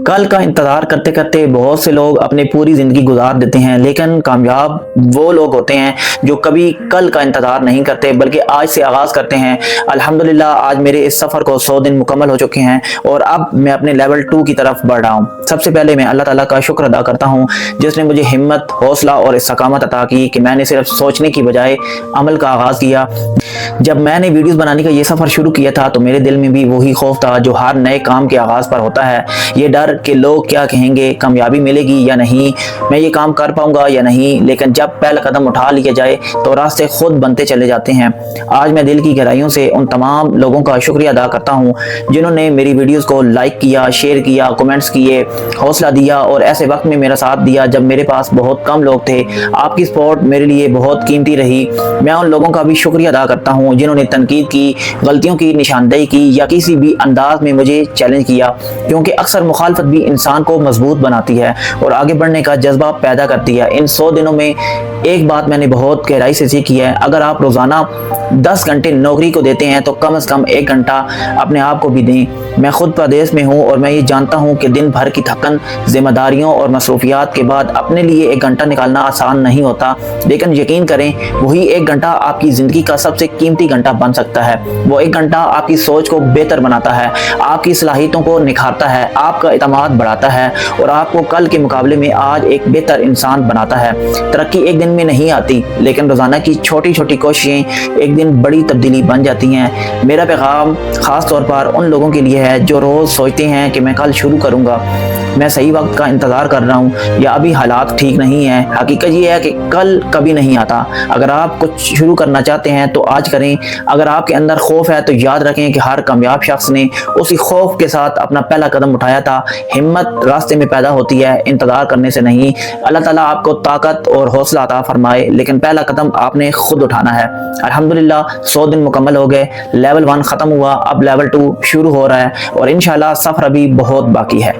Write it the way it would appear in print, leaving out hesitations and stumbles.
کل کا انتظار کرتے کرتے بہت سے لوگ اپنی پوری زندگی گزار دیتے ہیں، لیکن کامیاب وہ لوگ ہوتے ہیں جو کبھی کل کا انتظار نہیں کرتے بلکہ آج سے آغاز کرتے ہیں۔ الحمدللہ آج میرے اس سفر کو 100 دن مکمل ہو چکے ہیں اور اب میں اپنے لیول 2 کی طرف بڑھ رہا ہوں۔ سب سے پہلے میں اللہ تعالیٰ کا شکر ادا کرتا ہوں جس نے مجھے ہمت، حوصلہ اور استقامت عطا کی کہ میں نے صرف سوچنے کی بجائے عمل کا آغاز کیا۔ جب میں نے ویڈیوز بنانے کا یہ سفر شروع کیا تھا تو میرے دل میں بھی وہی خوف تھا جو ہر نئے کام کے آغاز پر ہوتا ہے، یہ ڈر کہ لوگ کیا کہیں گے، کامیابی ملے گی یا نہیں، میں یہ کام کر پاؤں گا یا نہیں۔ لیکن جب پہلا قدم اٹھا لیا جائے تو راستے خود بنتے چلے جاتے ہیں۔ آج میں دل کی گہرائیوں سے ان تمام لوگوں کا شکریہ ادا کرتا ہوں جنہوں نے میری ویڈیوز کو لائک کیا، شیئر کیا، کمنٹس کیے، حوصلہ دیا اور ایسے وقت میں میرا ساتھ دیا جب میرے پاس بہت کم لوگ تھے۔ آپ کی سپورٹ میرے لیے بہت قیمتی رہی۔ میں ان لوگوں کا بھی شکریہ ادا کرتا ہوں جنہوں نے تنقید کی، غلطیوں کی نشاندہی کی یا کسی بھی انداز میں مجھے چیلنج کیا، کیونکہ اکثر مخالفت بھی انسان کو مضبوط بناتی ہے اور آگے بڑھنے کا جذبہ پیدا کرتی ہے۔ ان 100 دنوں میں ایک بات میں نے بہت گہرائی سے سیکھی ہے، اگر آپ روزانہ 10 گھنٹے نوکری کو دیتے ہیں تو کم از کم 1 گھنٹہ اپنے آپ کو بھی دیں۔ میں خود پردیس میں ہوں اور میں یہ جانتا ہوں کہ دن بھر کی تھکن، ذمہ داریوں اور مصروفیات کے بعد اپنے لیے 1 گھنٹہ نکالنا آسان نہیں ہوتا، لیکن یقین کریں وہی 1 گھنٹہ آپ کی زندگی کا سب سے قیمتی گھنٹہ بن سکتا ہے۔ وہ 1 گھنٹہ آپ کی سوچ کو بہتر بناتا ہے، آپ کی صلاحیتوں کو نکھارتا ہے، آپ کا اعتماد بڑھاتا ہے اور آپ کو کل کے مقابلے میں آج ایک بہتر انسان بناتا ہے۔ ترقی ایک دن میں نہیں آتی، لیکن روزانہ کی چھوٹی چھوٹی کوششیں ایک دن بڑی تبدیلی بن جاتی ہیں۔ میرا پیغام خاص طور پر ان لوگوں کے لیے ہے جو روز سوچتے ہیں کہ میں کل شروع کروں گا، میں صحیح وقت کا انتظار کر رہا ہوں یا ابھی حالات ٹھیک نہیں ہیں۔ حقیقت یہ ہے کہ کل کبھی نہیں آتا۔ اگر آپ کچھ شروع کرنا چاہتے ہیں تو آج کریں۔ اگر آپ کے اندر خوف ہے تو یاد رکھیں کہ ہر کامیاب شخص نے اسی خوف کے ساتھ اپنا پہلا قدم اٹھایا تھا۔ ہمت راستے میں پیدا ہوتی ہے، انتظار کرنے سے نہیں۔ اللہ تعالیٰ آپ کو طاقت اور حوصلہ عطا فرمائے، لیکن پہلا قدم آپ نے خود اٹھانا ہے۔ الحمدللہ 100 دن مکمل ہو گئے، لیول 1 ختم ہوا، اب لیول 2 شروع ہو رہا ہے اور انشاءاللہ سفر ابھی بہت باقی ہے۔